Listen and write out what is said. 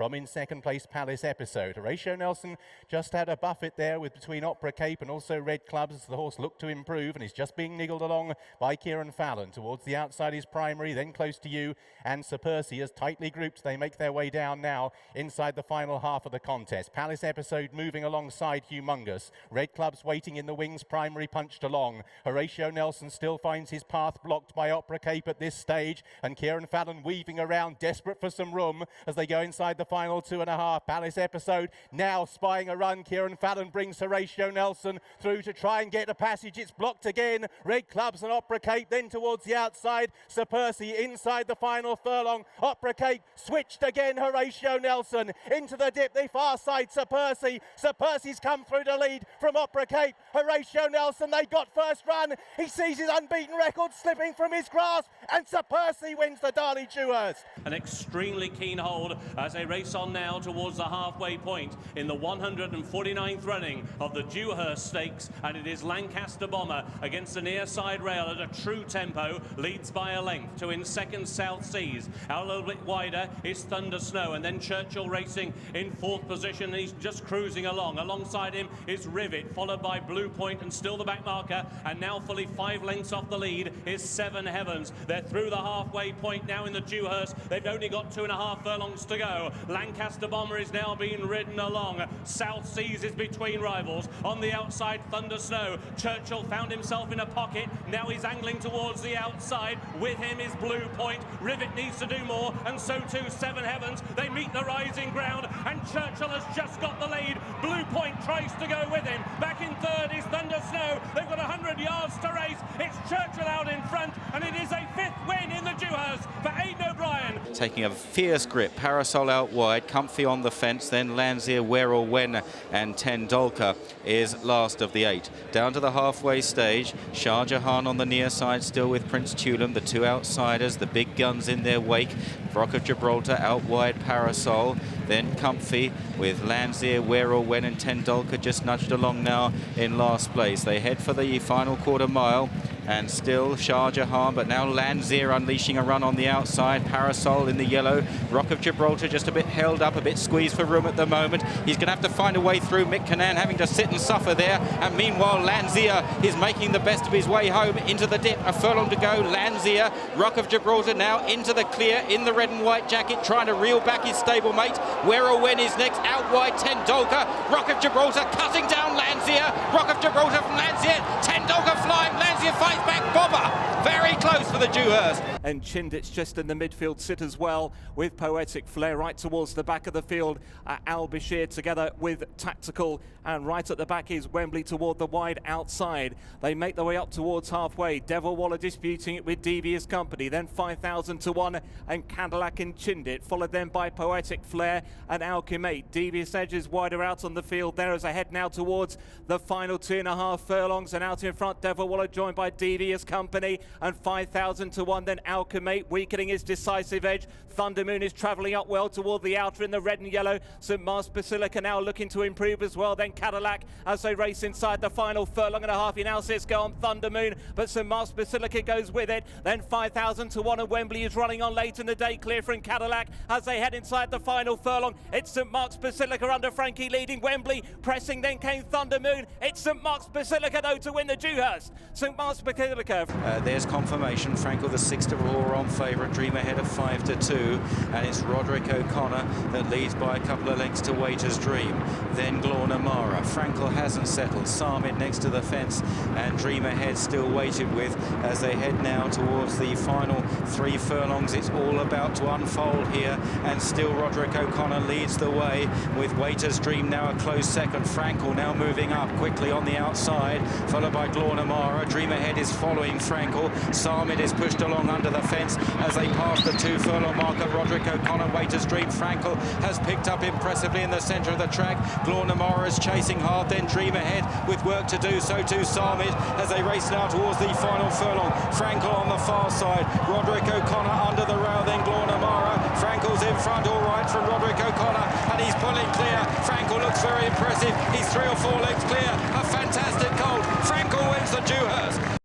from in second place Palace Episode. Horatio Nelson just had a buffet there with between Opera Cape and also Red Clubs as the horse looked to improve and is just being niggled along by Kieran Fallon. Towards the outside is Primary, then Close to You and Sir Percy as tightly grouped they make their way down now inside the final half of the contest. Palace Episode moving alongside Humongous. Red Clubs waiting in the wings, Primary punched along. Horatio Nelson still finds his path blocked by Opera Cape at this stage, and Kieran Fallon weaving around, desperate for some room as they go inside the final 2.5. Palace Episode now spying a run. Kieran Fallon brings Horatio Nelson through to try and get a passage. It's blocked again. Red Clubs and Opera Cape then towards the outside. Sir Percy inside the final furlong. Opera Cape switched again. Horatio Nelson into the dip, the far side. Sir Percy. Sir Percy's come through to lead from Opera Cape. Horatio Nelson, they got first run. He sees his unbeaten record slipping from his grasp, and Sir Percy wins the Darley Dewhurst. An extremely keen hold as they race on now towards the halfway point in the 149th running of the Dewhurst Stakes, and it is Lancaster Bomber against the near side rail at a true tempo, leads by a length. To in second South Seas, out a little bit wider is Thunder Snow, and then Churchill racing in fourth position. He's just cruising along. Alongside him is Rivet, followed by Blue Point and still the back marker, and now fully 5 lengths off the lead is Seven Heavens. They're through the halfway point now in the Dewhurst. They've only got 2.5 furlongs to go. Lancaster Bomber is now being ridden along. South Seas is between rivals. On the outside, Thunder Snow. Churchill found himself in a pocket. Now he's angling towards the outside. With him is Blue Point. Rivet needs to do more, and so too Seven Heavens. They meet the rising ground, and Churchill has just got the lead. Blue Point tries to go with him. Back in third is Thunder Snow. They've got 100 yards to race. It's Churchill out in front, and it is a 5th win in the Dewhurst for Aidan O'Brien. Taking a fierce grip, Parasol out wide, Comfy on the fence, then Landseer, Where or When, and Tendolka is last of the 8. Down to the halfway stage, Shah Jahan on the near side, still with Prince Tulum, the 2 outsiders, the big guns in their wake. Rock of Gibraltar out wide, Parasol, then Comfy with Landseer, Where or When, and Tendolka just nudged along now in last place. They head for the final quarter mile, and still Shah Jahan, but now Landseer unleashing a run on the outside. Parasol in the yellow. Rock of Gibraltar just a bit held up, a bit squeezed for room at the moment. He's going to have to find a way through. Mick Cannan having to sit and suffer there, and meanwhile Landseer is making the best of his way home into the dip. A furlong to go. Landseer, Rock of Gibraltar now into the clear in the red and white jacket, trying to reel back his stablemate. Where or When is next, out wide Tendolka. Rock of Gibraltar cutting down Landseer. Rock of Gibraltar from Landseer. Tendolka flying. Landseer fights back. Bomber very close for the Dewhurst. And Chindit's just in the midfield sit as well with Poetic Flair right towards the back of the field. Al Bashir together with Tactical, and right at the back is Wembley toward the wide outside. They make their way up towards halfway. Devil Waller disputing it with Devious Company, then 5,000 to 1 and Cadillac and Chindit, followed then by Poetic Flair and Alchemate. Devious Edge is wider out on the field there as they head now towards the final 2.5 furlongs, and out in front Devil Waller joined by Devious Company and 5,000 to 1, then Alchemate weakening his decisive edge. Thunder Moon is travelling up well toward the outer in the red and yellow. St Mark's Basilica now looking to improve as well. Then Cadillac as they race inside the final furlong and a half. He now says go on Thunder Moon, but St Mark's Basilica goes with it. Then 5,000 to 1, and Wembley is running on late in the day, clear from Cadillac as they head inside the final furlong. It's St Mark's Basilica under Frankie leading. Wembley pressing, then came Thunder Moon. It's St Mark's Basilica though to win the Dewhurst. St Mark's Basilica. There's confirmation. Frankel the 6 to 4 on favourite. Dream ahead of 5 to 2, and it's Roderick O'Connor that leads by a couple of lengths to Waiter's Dream. Then Glorna Mara. Frankel hasn't settled. Sarmid next to the fence, and Dream ahead still waited with as they head now towards the final 3 furlongs. It's all about to unfold here, and still Roderick O'Connor leads the way with Waiter's Dream now a close second. Frankel now moving up quickly on the outside, followed by Glorna Mara. Dream ahead is following Frankel. Sarmid is pushed along under the fence as they pass the 2 furlong marker. Roderick O'Connor, Waiter's Dream. Frankel has picked up impressively in the centre of the track. Glorna Mara is chasing hard, then Dream ahead with work to do, so too Sarmid as they race now towards the final furlong. Frankel on the far side, Roderick O'Connor under the rail, then Glorna Mara. Frankel's in front all right from Roderick O'Connor, and he's pulling clear. Frankel looks very impressive. He's 3 or 4 lengths clear. A fantastic colt. Frankel wins the Dewhurst.